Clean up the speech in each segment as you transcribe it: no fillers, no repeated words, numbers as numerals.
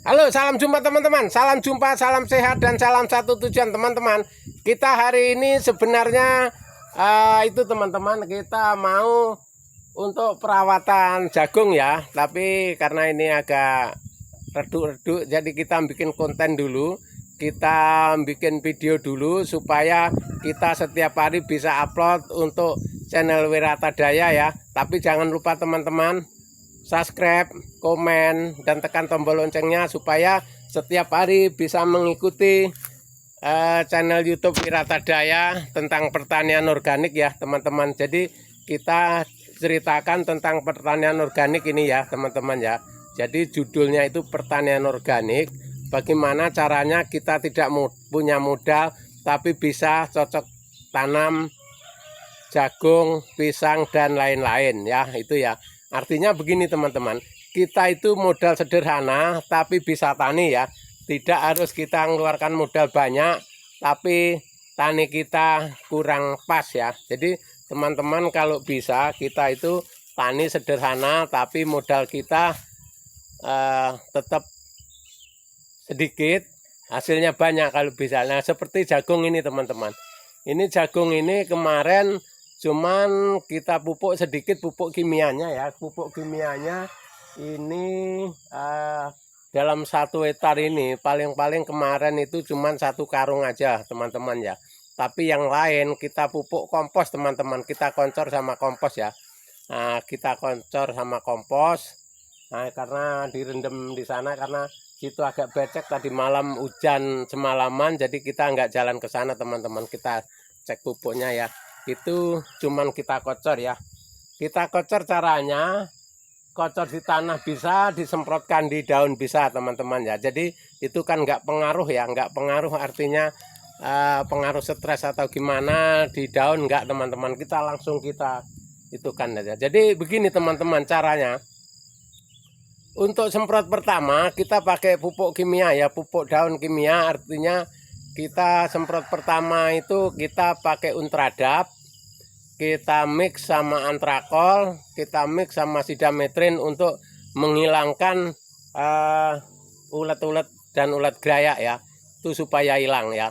Halo, salam jumpa teman-teman. Salam jumpa, salam sehat, dan salam satu tujuan teman-teman. Kita hari ini sebenarnya itu teman-teman, kita mau untuk perawatan jagung ya. Tapi karena ini agak redup-redup, jadi kita bikin konten dulu. Kita bikin video dulu supaya kita setiap hari bisa upload untuk channel Wiratadaya ya. Tapi jangan lupa teman-teman, subscribe, komen, dan tekan tombol loncengnya supaya setiap hari bisa mengikuti channel YouTube Wiratadaya tentang pertanian organik ya teman-teman. Jadi kita ceritakan tentang pertanian organik ini ya teman-teman ya. Jadi judulnya itu pertanian organik. Bagaimana caranya kita tidak punya modal tapi bisa cocok tanam jagung, pisang, dan lain-lain ya, itu ya. Artinya begini teman-teman, kita itu modal sederhana tapi bisa tani ya. Tidak harus kita mengeluarkan modal banyak tapi tani kita kurang pas ya. Jadi teman-teman kalau bisa kita itu tani sederhana tapi modal kita tetap sedikit, hasilnya banyak kalau bisa. Nah seperti jagung ini teman-teman, ini jagung ini kemarin cuman kita pupuk sedikit, pupuk kimianya ya. Pupuk kimianya ini dalam 1 hektar ini paling-paling kemarin itu cuman 1 karung aja teman-teman ya. Tapi yang lain kita pupuk kompos teman-teman, kita koncor sama kompos ya. Nah kita koncor sama kompos. Nah karena direndam di sana karena itu agak becek, tadi malam hujan semalaman, jadi kita nggak jalan ke sana teman-teman. Kita cek pupuknya ya, itu cuman kita kocor ya. Kita kocor caranya, kocor di tanah bisa, disemprotkan di daun bisa teman-teman ya. Jadi itu kan nggak pengaruh ya, nggak pengaruh artinya pengaruh stres atau gimana di daun nggak teman-teman. Kita langsung kita itu kan aja. Jadi begini teman-teman caranya. Untuk semprot pertama kita pakai pupuk kimia ya, pupuk daun kimia. Artinya kita semprot pertama itu kita pakai Ultradap, kita mix sama antrakol, kita mix sama sidametrin untuk menghilangkan ulet-ulet dan ulet gerayak ya, itu supaya hilang ya.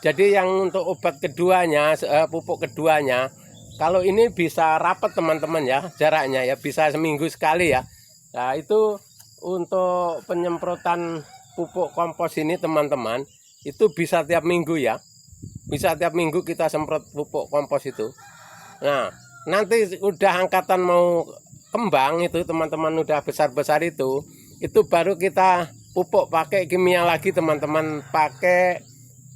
Jadi yang untuk obat keduanya, pupuk keduanya, kalau ini bisa rapat teman-teman ya, jaraknya ya bisa seminggu sekali ya. Nah itu untuk penyemprotan pupuk kompos ini teman-teman, itu bisa tiap minggu ya. Bisa tiap minggu kita semprot pupuk kompos itu. Nah nanti udah angkatan mau kembang itu teman-teman, udah besar-besar itu baru kita pupuk pakai kimia lagi teman-teman. Pakai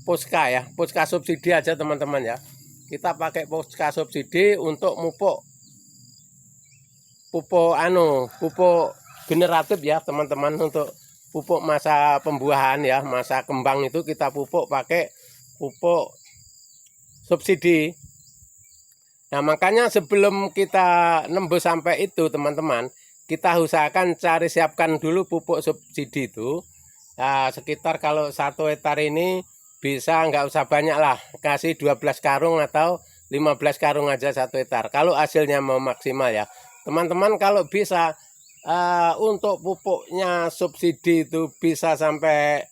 Poska ya, Poska subsidi aja teman-teman ya. Kita pakai Poska subsidi untuk pupuk pupuk generatif ya teman-teman. Untuk pupuk masa pembuahan ya, masa kembang itu kita pupuk pakai pupuk subsidi. Nah makanya sebelum kita nembus sampai itu teman-teman, kita usahakan siapkan dulu pupuk subsidi itu. Nah, sekitar kalau 1 hektar ini bisa nggak usah banyak lah, kasih 12 karung atau 15 karung aja 1 hektar kalau hasilnya mau maksimal ya teman-teman. Kalau bisa untuk pupuknya subsidi itu bisa sampai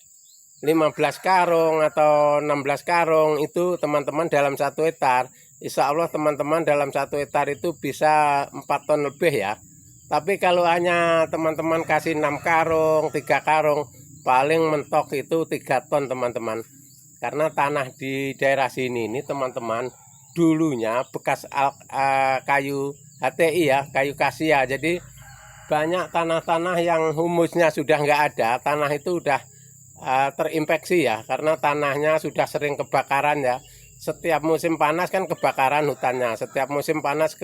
15 karung atau 16 karung itu teman-teman dalam 1 hektar. Insya Allah teman-teman dalam 1 hektar itu bisa 4 ton lebih ya. Tapi kalau hanya teman-teman kasih 6 karung, 3 karung, paling mentok itu 3 ton teman-teman. Karena tanah di daerah sini ini teman-teman dulunya bekas kayu HTI ya, kayu kasia. Jadi banyak tanah-tanah yang humusnya sudah nggak ada, tanah itu udah terinfeksi ya, karena tanahnya sudah sering kebakaran ya. Setiap musim panas kan kebakaran hutannya, setiap musim panas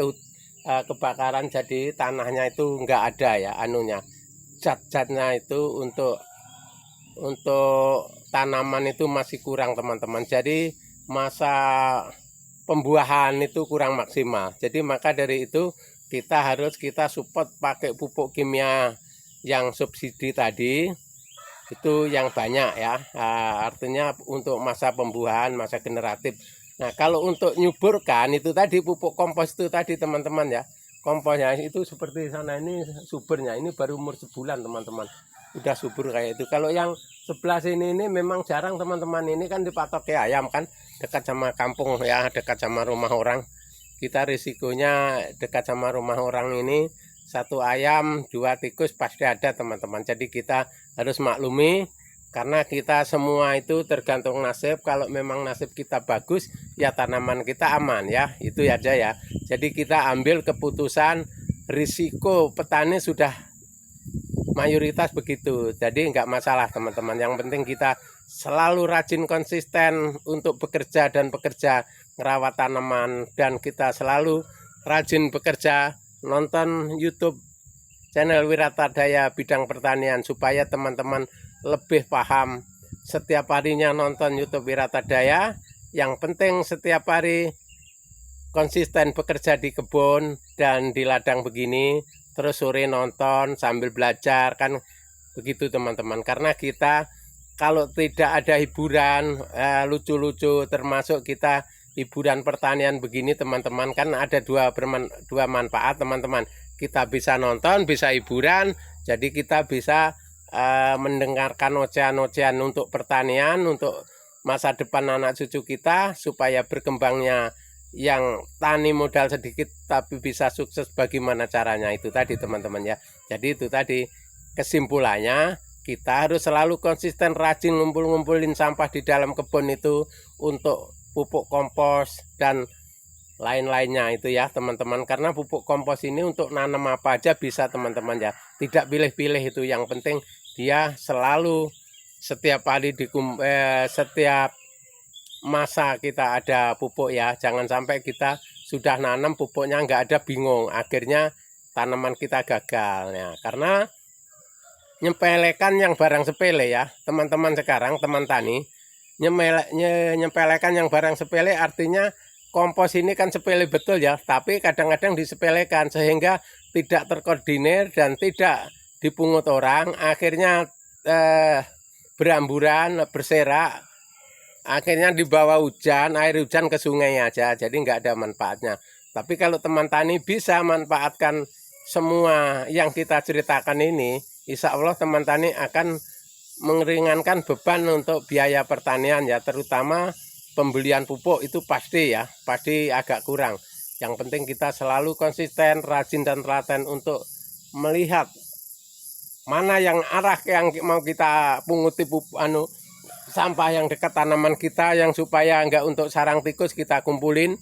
kebakaran, jadi tanahnya itu nggak ada ya anunya, zat-zatnya itu untuk tanaman itu masih kurang teman-teman. Jadi masa pembuahan itu kurang maksimal. Jadi maka dari itu kita support pakai pupuk kimia yang subsidi tadi itu yang banyak ya. Artinya untuk masa pembuahan, masa generatif. Nah kalau untuk nyuburkan itu tadi pupuk kompos itu tadi teman-teman ya. Komposnya itu seperti sana ini suburnya, ini baru umur sebulan teman-teman. udah subur kayak itu. Kalau yang sebelah sini ini memang jarang teman-teman, ini kan dipatok ya ayam kan, dekat sama kampung ya, dekat sama rumah orang. Kita risikonya dekat sama rumah orang ini, satu ayam, dua tikus pasti ada teman-teman. Jadi kita harus maklumi, karena kita semua itu tergantung nasib. Kalau memang nasib kita bagus, ya tanaman kita aman ya, itu aja ya. Jadi kita ambil keputusan, risiko petani sudah mayoritas begitu, jadi nggak masalah teman-teman. Yang penting kita selalu rajin konsisten untuk bekerja dan bekerja merawat tanaman, dan kita selalu rajin bekerja nonton YouTube channel Wiratadaya bidang pertanian supaya teman-teman lebih paham. Setiap harinya nonton YouTube Wiratadaya, yang penting setiap hari konsisten bekerja di kebun dan di ladang begini, terus sore nonton sambil belajar kan begitu teman-teman. Karena kita kalau tidak ada hiburan lucu-lucu, termasuk kita hiburan pertanian begini teman-teman, kan ada dua manfaat teman-teman. Kita bisa nonton, bisa hiburan, jadi kita bisa mendengarkan ocehan-ocehan untuk pertanian, untuk masa depan anak cucu kita, supaya berkembangnya yang tani modal sedikit tapi bisa sukses. Bagaimana caranya itu tadi teman-teman ya. Jadi itu tadi kesimpulannya, kita harus selalu konsisten rajin ngumpulin sampah di dalam kebun itu untuk pupuk kompos dan lain-lainnya itu ya teman-teman. Karena pupuk kompos ini untuk nanam apa aja bisa teman-teman ya, tidak pilih-pilih itu. Yang penting dia selalu setiap hari setiap masa kita ada pupuk ya. Jangan sampai kita sudah nanam pupuknya nggak ada, bingung, akhirnya tanaman kita gagal ya. Karena nyempelekan yang barang sepele ya teman-teman. Sekarang teman tani nyempelekan yang barang sepele, artinya kompos ini kan sepele betul ya, tapi kadang-kadang disepelekan sehingga tidak terkoordinir dan tidak dipungut orang, akhirnya beramburan, berserak, akhirnya dibawa hujan, air hujan ke sungai aja, jadi nggak ada manfaatnya. Tapi kalau teman tani bisa manfaatkan semua yang kita ceritakan ini, insya Allah teman tani akan meringankan beban untuk biaya pertanian ya, terutama pembelian pupuk itu pasti ya, pasti agak kurang. Yang penting kita selalu konsisten, rajin dan telaten untuk melihat mana yang arah yang mau kita punguti sampah yang dekat tanaman kita, yang supaya enggak untuk sarang tikus kita kumpulin.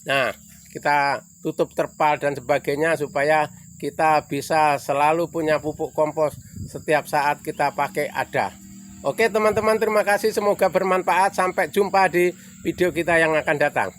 Nah, kita tutup terpal dan sebagainya supaya kita bisa selalu punya pupuk kompos setiap saat kita pakai ada. Oke teman-teman, terima kasih, semoga bermanfaat. Sampai jumpa di video kita yang akan datang.